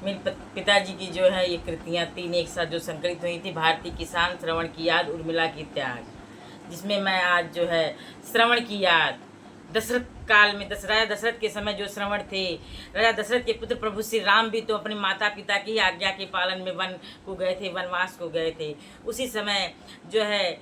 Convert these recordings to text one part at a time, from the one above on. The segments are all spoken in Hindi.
मेरे पिताजी की जो है ये कृतियाँ तीन एक साथ जो संकलित हुई थी, भारतीय किसान, श्रवण की याद, उर्मिला की त्याग, जिसमें मैं आज जो है श्रवण की याद, दशरथ काल में राजा दशरथ के समय जो श्रवण थे, राजा दशरथ के पुत्र प्रभु श्री राम भी तो अपने माता पिता की आज्ञा के पालन में वन को गए थे, वनवास को गए थे। उसी समय जो है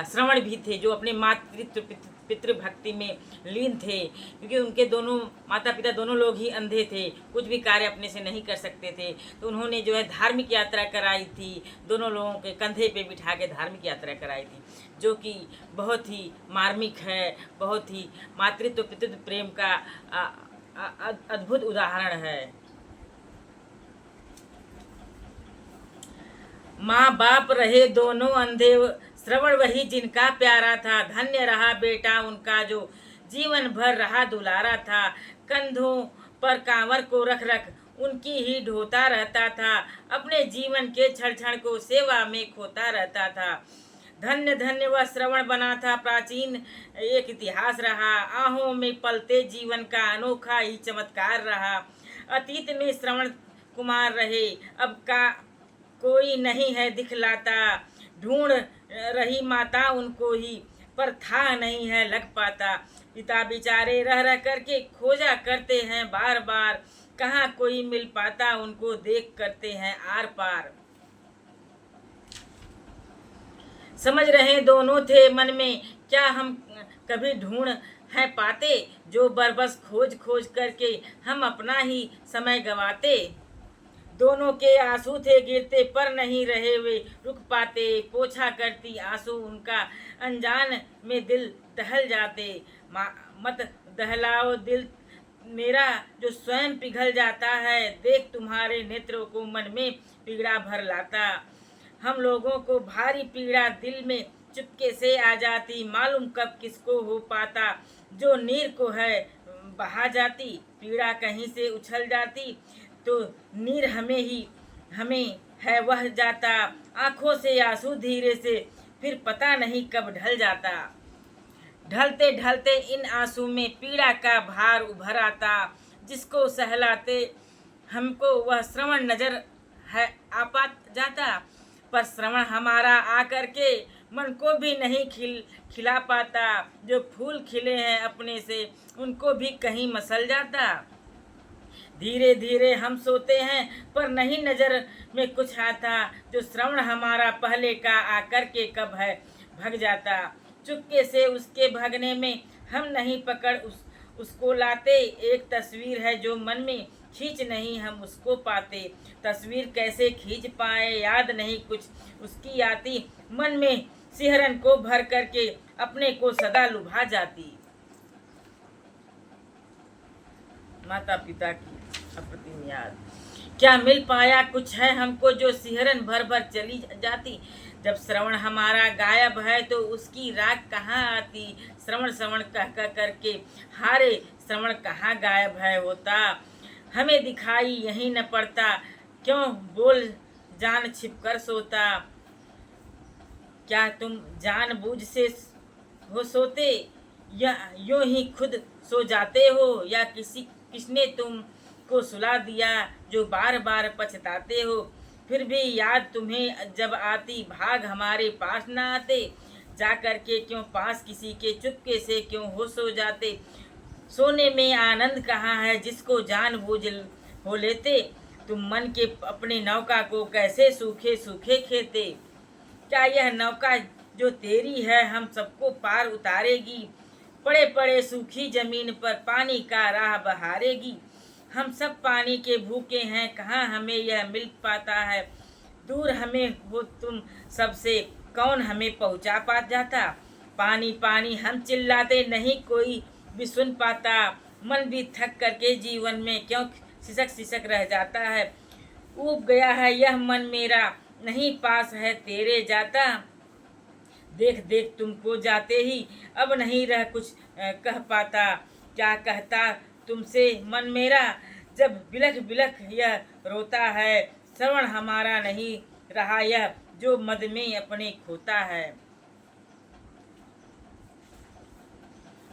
श्रवण भी थे, जो अपने मातृत्व पितृभक्ति में लीन थे, क्योंकि उनके दोनों माता पिता दोनों लोग ही अंधे थे, कुछ भी कार्य अपने से नहीं कर सकते थे। तो उन्होंने जो है धार्मिक यात्रा कराई थी, दोनों लोगों के कंधे पे बिठा के धार्मिक यात्रा कराई थी, जो कि बहुत ही मार्मिक है, बहुत ही मातृत्व पितृत्व प्रेम का अद्भुत उदाहरण है। माँ बाप रहे दोनों अंधे, श्रवण वही जिनका प्यारा था, धन्य रहा बेटा उनका जो जीवन भर रहा दुलारा था। कंधों पर कांवर को रख रख उनकी ही ढोता रहता था, अपने जीवन के क्षण क्षण को सेवा में खोता रहता था। धन्य धन्य वह श्रवण बना था, प्राचीन एक इतिहास रहा, आहों में पलते जीवन का अनोखा ही चमत्कार रहा। अतीत में श्रवण कुमार रहे, अब का कोई नहीं है दिखलाता, ढूंढ रही माता उनको ही, पर था नहीं है लग पाता। पिता बेचारे रह रह करके खोजा करते हैं बार बार, कहाँ कोई मिल पाता उनको देख करते हैं आर पार। समझ रहे दोनों थे मन में, क्या हम कभी ढूंढ है पाते, जो बरबस खोज खोज करके हम अपना ही समय गवाते। दोनों के आंसू थे गिरते, पर नहीं रहे वे रुक पाते, पोछा करती आंसू उनका अनजान में दिल दहल जाते। मत दहलाओ दिल मेरा जो स्वयं पिघल जाता है, देख तुम्हारे नेत्रों को मन में पीड़ा भर लाता। हम लोगों को भारी पीड़ा दिल में चुपके से आ जाती, मालूम कब किसको हो पाता, जो नीर को है बहा जाती, पीड़ा कहीं से उछल जाती, तो नीर हमें है वह जाता। आंखों से आंसू धीरे से फिर पता नहीं कब ढल जाता, ढलते ढलते इन आंसू में पीड़ा का भार उभर आता। जिसको सहलाते हमको वह श्रवण नजर है आपात जाता, पर श्रवण हमारा आकर के मन को भी नहीं खिला पाता। जो फूल खिले हैं अपने से उनको भी कहीं मसल जाता। धीरे धीरे हम सोते हैं पर नहीं नजर में कुछ आता, जो श्रवण हमारा पहले का आकर के कब है भग जाता। चुपके से उसके भगने में हम नहीं पकड़ उसको लाते, एक तस्वीर है जो मन में खींच नहीं हम उसको पाते। तस्वीर कैसे खींच पाए याद नहीं कुछ उसकी आती, मन में सिहरन को भर करके अपने को सदा लुभा जाती। माता पिता की अप्रतिम याद, क्या मिल पाया कुछ है हमको जो सिहरन भर भर चली जाती। जब श्रवण हमारा गायब है तो उसकी राग कहाँ आती, श्रवण श्रवण कह कह करके हारे श्रवण कहाँ गायब है होता। हमें दिखाई यहीं न पड़ता, क्यों बोल जान छिप कर सोता। क्या तुम जान बूझ से हो सोते, या यूं ही खुद सो जाते हो, या किसने तुम को सुला दिया जो बार बार पछताते हो। फिर भी याद तुम्हें जब आती भाग हमारे पास ना आते, जा कर के क्यों पास किसी के चुपके से क्यों हो सो जाते। सोने में आनंद कहाँ है जिसको जान बूझ हो लेते, तुम मन के अपने नौका को कैसे सूखे सूखे खेते। क्या यह नौका जो तेरी है हम सबको पार उतारेगी, पड़े पड़े सूखी जमीन पर पानी का राह बहारेगी। हम सब पानी के भूखे हैं, कहाँ हमें यह मिल पाता है। दूर हमें हो तुम सबसे, कौन हमें पहुँचा पा जाता। पानी पानी हम चिल्लाते नहीं कोई भी सुन पाता, मन भी थक करके जीवन में क्यों सिसक सिसक रह जाता है। ऊब गया है यह मन मेरा, नहीं पास है तेरे जाता। देख देख तुमको जाते ही अब नहीं रह कुछ कह पाता। क्या कहता तुमसे मन मेरा, जब बिलख बिलख यह रोता है। श्रवण हमारा नहीं रहा यह जो मद में अपने खोता है।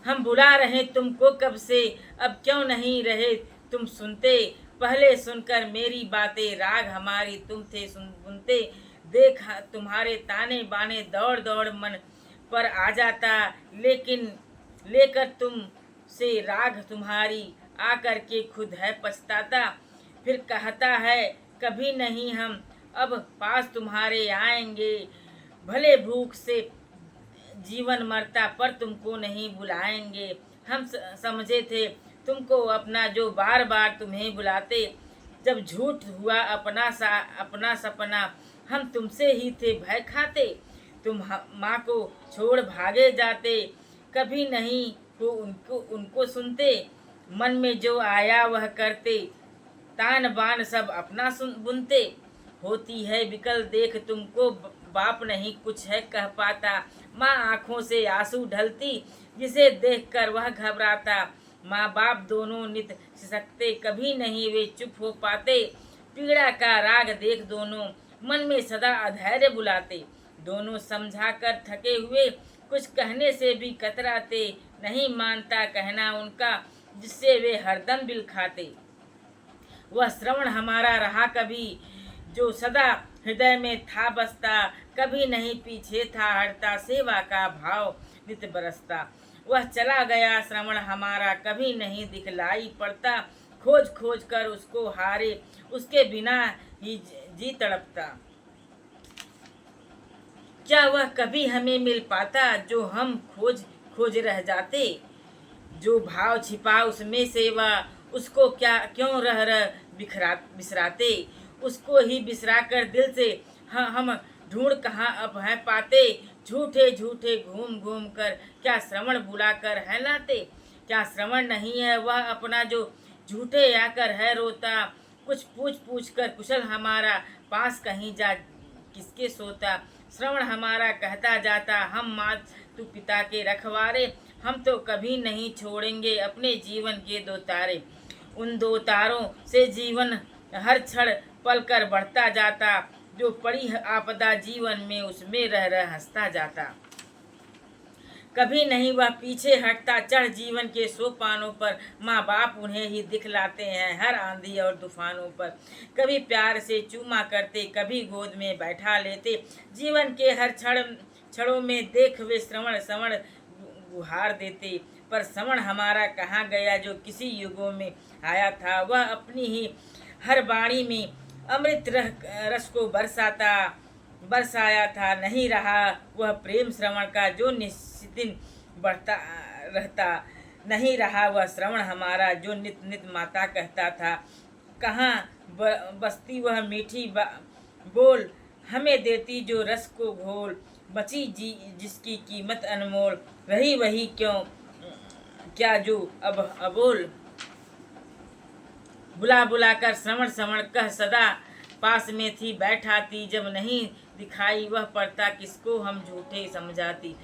हम बुला रहे तुमको कब से, अब क्यों नहीं रहे तुम सुनते, पहले सुनकर मेरी बातें, राग हमारी तुम थे सुनते। देख तुम्हारे ताने बाने दौड़ दौड़ मन पर आ जाता, लेकिन लेकर तुम से राग तुम्हारी आकर के खुद है पछताता। फिर कहता है कभी नहीं हम अब पास तुम्हारे आएंगे, भले भूख से जीवन मरता पर तुमको नहीं बुलाएंगे। हम समझे थे तुमको अपना, जो बार बार तुम्हें बुलाते। जब झूठ हुआ अपना सपना, हम तुमसे ही थे भय खाते। तुम माँ को छोड़ भागे जाते, कभी नहीं हो उनको सुनते। मन में जो आया वह करते, तान बान सब अपना बुनते। होती है विकल देख तुमको, बाप नहीं कुछ है कह पाता। माँ आँखों से आंसू ढलती, जिसे देखकर वह घबराता। माँ बाप दोनों नित सिसकते, कभी नहीं वे चुप हो पाते। पीड़ा का राग देख दोनों मन में सदा अधैर्य बुलाते। दोनों समझा कर थके हुए, कुछ कहने से भी कतराते। नहीं मानता कहना उनका, जिससे वे हरदम बिल खाते। वह श्रवण हमारा रहा कभी, जो सदा हृदय में था बसता। कभी नहीं पीछे था हटता, सेवा का भाव नित बरसता। वह चला गया श्रवण हमारा, कभी नहीं दिखलाई पड़ता। खोज खोज कर उसको हारे, उसके बिना ही जी तड़पता। क्या वह कभी हमें मिल पाता, जो हम खोज खोज रह जाते। जो भाव छिपा उसमें से वह, उसको क्या क्यों रह बिसराते। उसको ही बिसरा कर दिल से हम ढूंढ कहाँ अब है पाते। झूठे झूठे घूम घूम कर क्या श्रवण बुला कर है लाते। क्या श्रवण नहीं है वह अपना, जो झूठे आकर है रोता। कुछ पूछ पूछ कर कुशल हमारा, पास कहीं जा किसके सोता। श्रवण हमारा कहता जाता, हम मातु पिता के रखवारे। हम तो कभी नहीं छोड़ेंगे अपने जीवन के दो तारे। उन दो तारों से जीवन हर क्षण पल कर बढ़ता जाता। जो पड़ी आपदा जीवन में, उसमें रह हंसता जाता। कभी नहीं वह पीछे हटता, चढ़ जीवन के सोपानों पर। माँ बाप उन्हें ही दिखलाते हैं हर आंधी और तूफानों पर। कभी प्यार से चूमा करते, कभी गोद में बैठा लेते। जीवन के हर क्षणों में देख वे श्रवण श्रवण गुहार देते। पर श्रवण हमारा कहाँ गया, जो किसी युगों में आया था। वह अपनी ही हर वाणी में अमृत रस को बरसाया था। नहीं रहा वह प्रेम श्रवण का, जो निश्चित बढ़ता रहता। नहीं रहा वह श्रवण हमारा, जो नित नित माता कहता था। कहाँ बसती वह मीठी बोल, हमें देती जो रस को घोल। बची जिसकी कीमत अनमोल, रही वही क्या जो अब अबोल। बुला बुला कर श्रवण श्रवण कह सदा पास में थी बैठाती। जब नहीं दिखाई वह पड़ता, किसको हम झूठे समझाती।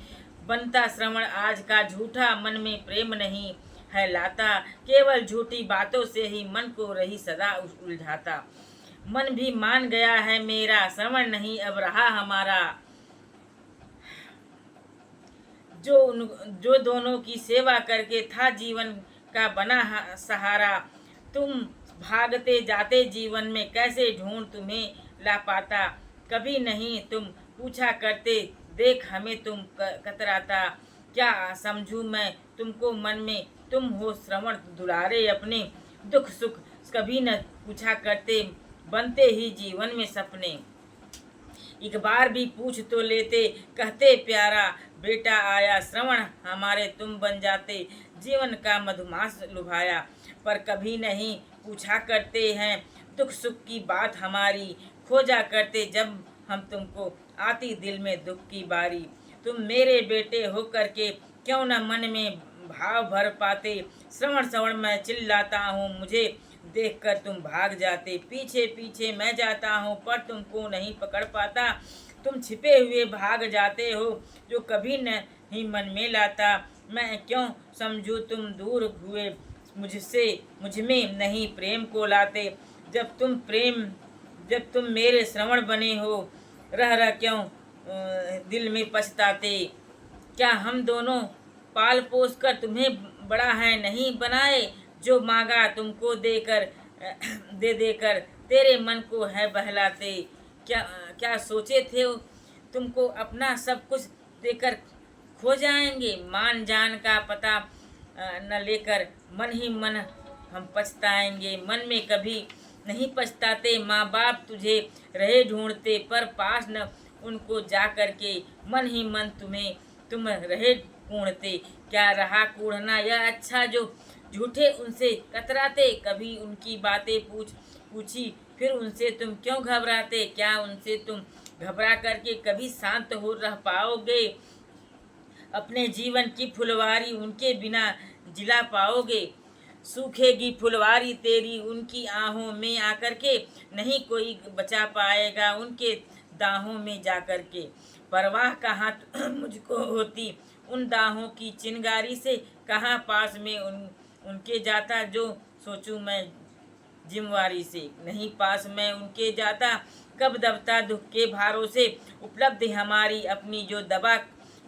बनता श्रवण आज का झूठा, मन में प्रेम नहीं है लाता। केवल झूठी बातों से ही मन को रही सदा उलझाता। मन भी मान गया है मेरा, श्रवण नहीं अब रहा हमारा। जो दोनों की सेवा करके था जीवन का बना सहारा। तुम भागते जाते जीवन में, कैसे ढूंढ तुम्हें ला पाता। कभी नहीं तुम पूछा करते, देख हमें तुम कतराता। क्या समझूं मैं तुमको मन में, तुम हो श्रवण दुलारे अपने। दुख सुख कभी न पूछा करते, बनते ही जीवन में सपने। एक बार भी पूछ तो लेते, कहते प्यारा बेटा आया। श्रवण हमारे तुम बन जाते, जीवन का मधुमास लुभाया। पर कभी नहीं पूछा करते हैं, दुख सुख की बात हमारी। खोजा करते जब हम तुमको, आती दिल में दुख की बारी। तुम मेरे बेटे हो करके क्यों न मन में भाव भर पाते। श्रवण श्रवण मैं चिल्लाता हूँ, मुझे देखकर तुम भाग जाते। पीछे पीछे मैं जाता हूँ, पर तुमको नहीं पकड़ पाता। तुम छिपे हुए भाग जाते हो, जो कभी नहीं मन में लाता। मैं क्यों समझूं तुम दूर हुए मुझसे, मुझ में नहीं प्रेम को लाते। जब तुम मेरे श्रवण बने हो, रह क्यों दिल में पछताते। क्या हम दोनों पाल पोस कर तुम्हें बड़ा है नहीं बनाए। जो मांगा तुमको देकर दे देकर तेरे मन को है बहलाते। क्या क्या सोचे थे तुमको अपना सब कुछ देकर खो जाएंगे। मान जान का पता न लेकर मन ही मन हम पछताएंगे। मन में कभी नहीं पछताते, माँ बाप तुझे रहे ढूंढते, पर पास न उनको जा कर के मन ही मन तुम रहे ढूंढते। क्या रहा कूढ़ना यह अच्छा जो झूठे उनसे कतराते। कभी उनकी बातें पूछी फिर उनसे तुम क्यों घबराते। क्या उनसे तुम घबरा करके कभी शांत हो रह पाओगे। अपने जीवन की फुलवारी उनके बिना जिला पाओगे। सूखेगी फुलवारी तेरी उनकी आहों में आकर के, नहीं कोई बचा पाएगा उनके दाहों में जाकर के। परवाह कहाँ मुझको होती उन दाहों की चिंगारी से, कहाँ पास में उनके जाता जो सोचूं मैं जिम्मेवारी से। नहीं पास में उनके जाता कब दबता दुख के भारों से। उपलब्धि हमारी अपनी जो दबा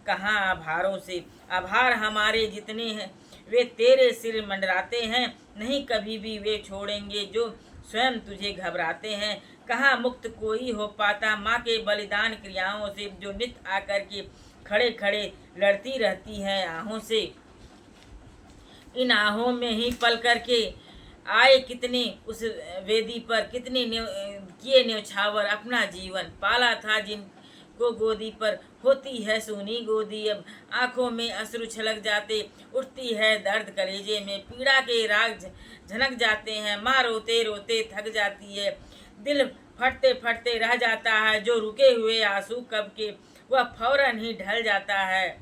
कहाँ आभारों से। आभार हमारे जितने हैं वे तेरे सिर मंडराते हैं, नहीं कभी भी वे छोड़ेंगे जो स्वयं तुझे घबराते हैं। कहाँ मुक्त कोई हो पाता माँ के बलिदान क्रियाओं से, जो नित आकर के खड़े खड़े लड़ती रहती हैं आहों से। इन आहों में ही पल करके आए कितने उस वेदी पर, कितने किए न्यौछावर अपना जीवन। पाला था जिनको गोदी पर होती है सूनी गोदी, अब आँखों में अश्रु छलक जाते, उठती है दर्द कलेजे में, पीड़ा के राग झनक जाते हैं। माँ रोते रोते थक जाती है, दिल फटते फटते रह जाता है। जो रुके हुए आंसू कब के वह फौरन ही ढल जाता है।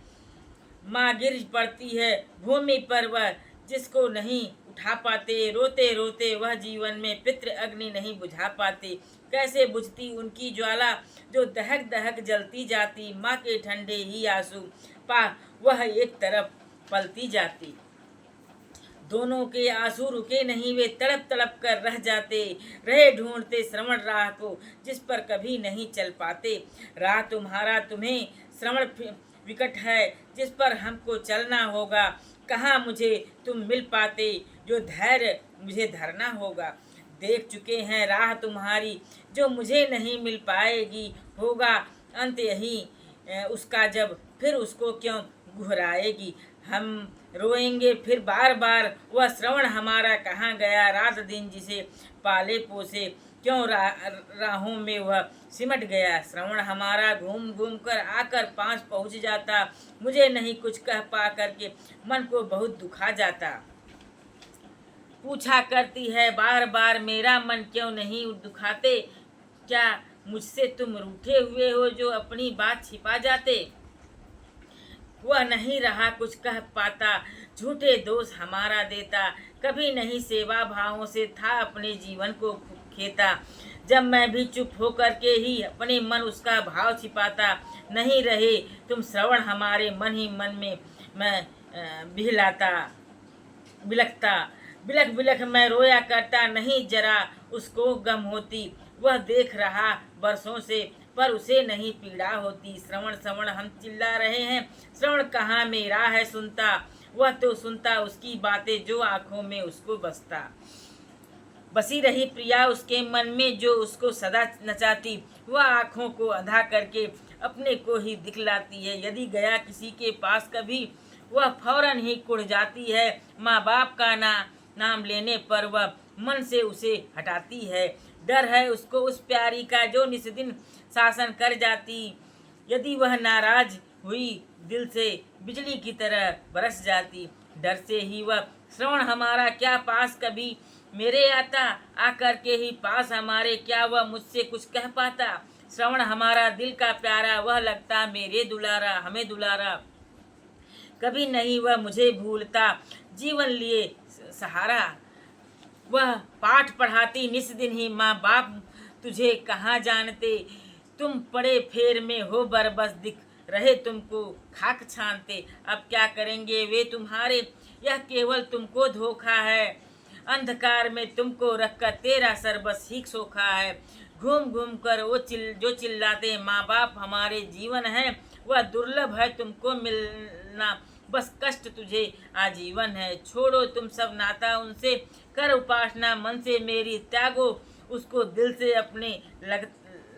माँ गिर पड़ती है भूमि पर वह जिसको नहीं उठा पाते। रोते रोते वह जीवन में पितृ अग्नि नहीं बुझा पाते। कैसे बुझती उनकी ज्वाला जो दहक दहक जलती जाती। माँ के ठंडे ही आंसू पा वह एक तरफ पलती जाती। दोनों के आंसू रुके नहीं, वे तड़प तड़प कर रह जाते। रहे ढूंढते श्रवण राह को जिस पर कभी नहीं चल पाते। राह तुम्हारा तुम्हें श्रवण विकट है जिस पर हमको चलना होगा। कहाँ मुझे तुम मिल पाते जो धैर्य मुझे धरना होगा। देख चुके हैं राह तुम्हारी जो मुझे नहीं मिल पाएगी। होगा अंत यही उसका जब फिर उसको क्यों गुहराएगी। हम रोएंगे फिर बार बार वह श्रवण हमारा कहाँ गया। रात दिन जिसे पाले पोसे क्यों राहों में वह सिमट गया। श्रवण हमारा घूम घूम कर आकर पास पहुँच जाता। मुझे नहीं कुछ कह पा करके मन को बहुत दुखा जाता। पूछा करती है बार बार मेरा मन क्यों नहीं दुखाते। क्या मुझसे तुम रूठे हुए हो जो अपनी बात छिपा जाते। वह नहीं रहा कुछ कह पाता, झूठे दोष हमारा देता। कभी नहीं सेवा भावों से था अपने जीवन को खेता। जब मैं भी चुप होकर के ही अपने मन उसका भाव छिपाता। नहीं रहे तुम श्रवण हमारे मन ही मन में मैं बिलखता। बिलख बिलख मैं रोया करता, नहीं जरा उसको गम होती। वह देख रहा बरसों से पर उसे नहीं पीड़ा होती। श्रवण श्रवण हम चिल्ला रहे हैं, श्रवण कहाँ मेरा है सुनता। वह तो सुनता उसकी बातें जो आँखों में उसको बसी रही प्रिया उसके मन में जो उसको सदा नचाती। वह आँखों को अंधा करके अपने को ही दिखलाती है। यदि गया किसी के पास कभी वह फौरन ही कुढ़ जाती है। माँ बाप का नाम लेने पर वह मन से उसे हटाती है। डर है उसको उस प्यारी का जो निस्दिन शासन कर जाती। यदि वह नाराज हुई दिल से बिजली की तरह बरस जाती। डर से ही वह श्रवण हमारा क्या पास कभी मेरे आता। आकर के ही पास हमारे क्या वह मुझसे कुछ कह पाता। श्रवण हमारा दिल का प्यारा वह लगता मेरे दुलारा हमें दुलारा। कभी नहीं वह मुझे भूलता जीवन लिए सहारा। वह पाठ पढ़ाती निस दिन ही, माँ बाप तुझे कहाँ जानते। तुम पड़े फेर में हो बरबस दिख रहे तुमको खाक छानते। अब क्या करेंगे वे तुम्हारे, यह केवल तुमको धोखा है। अंधकार में तुमको रखकर तेरा सर बस ही सोखा है। घूम घूम कर वो जो चिल्लाते माँ बाप हमारे जीवन है। वह दुर्लभ है तुमको मिलना बस कष्ट तुझे आजीवन है। छोड़ो तुम सब नाता उनसे, कर उपासना मन से मेरी, त्यागो उसको दिल से अपने,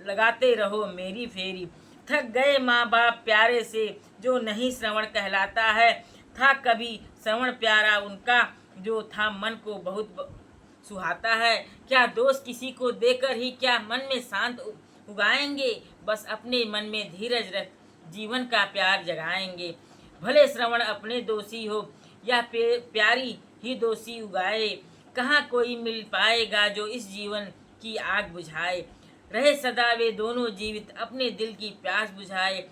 लगाते रहो मेरी फेरी। थक गए माँ बाप प्यारे से, जो नहीं श्रवण कहलाता है। था कभी श्रवण प्यारा उनका, जो था मन को बहुत सुहाता है। क्या दोष किसी को देकर ही क्या मन में शांत उगाएंगे। बस अपने मन में धीरज रख जीवन का प्यार जगाएंगे। भले श्रवण अपने दोषी हो या प्यारी ही दोषी उगाए। कहाँ कोई मिल पाएगा जो इस जीवन की आग बुझाए। रहे सदा वे दोनों जीवित, अपने दिल की प्यास बुझाए।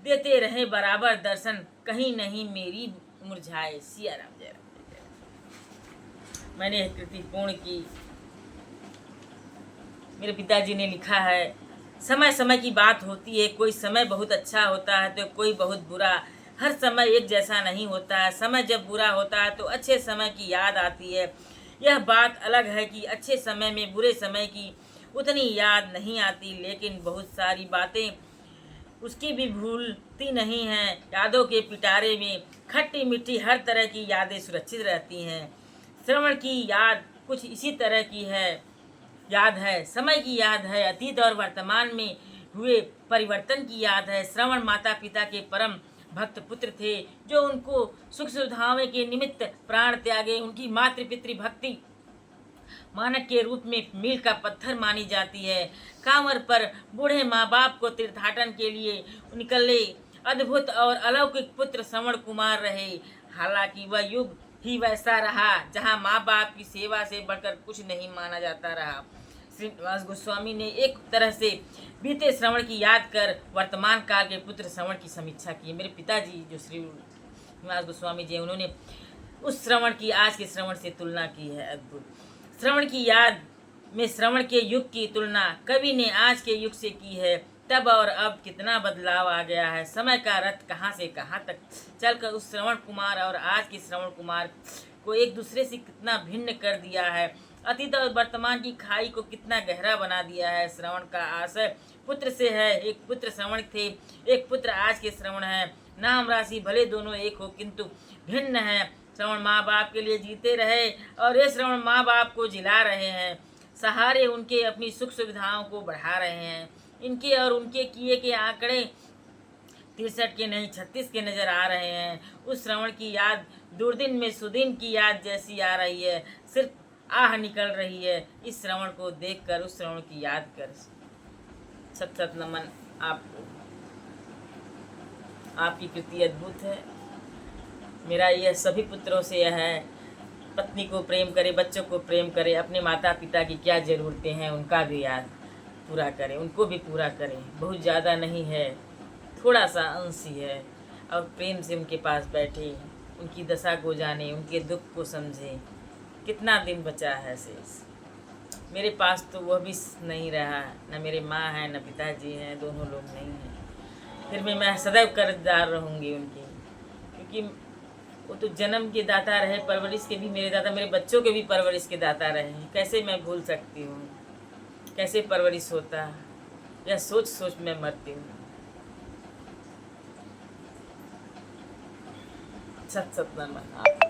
देते रहे बराबर दर्शन, कहीं नहीं मेरी मुरझाए। सिया राम, जय राम। मैंने यह कृति पूर्ण की। मेरे पिताजी ने लिखा है, समय समय की बात होती है। कोई समय बहुत अच्छा होता है तो कोई बहुत बुरा। हर समय एक जैसा नहीं होता है। समय जब बुरा होता है तो अच्छे समय की याद आती है। यह बात अलग है कि अच्छे समय में बुरे समय की उतनी याद नहीं आती, लेकिन बहुत सारी बातें उसकी भी भूलती नहीं हैं। यादों के पिटारे में खट्टी मीठी हर तरह की यादें सुरक्षित रहती हैं। श्रवण की याद कुछ इसी तरह की है, याद है समय की याद है, अतीत और वर्तमान में हुए परिवर्तन की याद है। श्रवण माता पिता के परम भक्त पुत्र थे, जो उनको सुख सुविधाओं के निमित्त प्राण त्यागे। उनकी मातृ पितृ भक्ति मानक के रूप में मील का पत्थर मानी जाती है। कांवर पर बूढ़े माँ बाप को तीर्थाटन के लिए निकले अद्भुत और अलौकिक पुत्र श्रवण कुमार रहे। हालांकि वह युग ही वैसा रहा जहाँ माँ बाप की सेवा से बढ़कर कुछ नहीं माना जाता रहा। श्रीनिवास गोस्वामी ने एक तरह से बीते श्रवण की याद कर वर्तमान काल के पुत्र श्रवण की समीक्षा की। मेरे पिताजी जो श्रीनिवास गोस्वामी जी, उन्होंने उस श्रवण की आज के श्रवण से तुलना की है। अद्भुत श्रवण की याद में श्रवण के युग की तुलना कवि ने आज के युग से की है। तब और अब कितना बदलाव आ गया है। समय का रथ कहाँ से कहाँ तक चलकर उस श्रवण कुमार और आज के श्रवण कुमार को एक दूसरे से कितना भिन्न कर दिया है। अतीत और वर्तमान की खाई को कितना गहरा बना दिया है। श्रवण का आशय पुत्र से है। एक पुत्र श्रवण थे, एक पुत्र आज के श्रवण है। नाम राशि भले दोनों एक हो किंतु भिन्न है। श्रवण माँ बाप के लिए जीते रहे और ये श्रवण माँ बाप को जिला रहे हैं। सहारे उनके अपनी सुख सुविधाओं को बढ़ा रहे हैं। इनके और उनके किए के आंकड़े 63 के नहीं 36 के नज़र आ रहे हैं। उस श्रवण की याद दुर्दिन में सुदिन की याद जैसी आ रही है। सिर्फ आह निकल रही है इस श्रवण को देखकर, उस श्रवण की याद कर। सत सत नमन आपको। आपकी कृति अद्भुत है। मेरा यह सभी पुत्रों से यह है, पत्नी को प्रेम करे, बच्चों को प्रेम करे, अपने माता पिता की क्या ज़रूरतें हैं उनका भी याद पूरा करें, उनको भी पूरा करें। बहुत ज़्यादा नहीं है, थोड़ा सा अंश ही है, और प्रेम से उनके पास बैठे, उनकी दशा को जाने, उनके दुख को समझे। कितना दिन बचा है शेष। मेरे पास तो वह भी नहीं रहा, न मेरे माँ हैं न पिताजी हैं, दोनों लोग नहीं हैं। फिर भी मैं सदैव कर्जदार रहूँगी उनकी, क्योंकि वो तो जन्म के दाता रहे, परवरिश के भी मेरे दाता, मेरे बच्चों के भी परवरिश के दाता रहे। कैसे मैं भूल सकती हूँ, कैसे परवरिश होता, यह सोच सोच मैं मरती हूँ। सत सत नमन आप।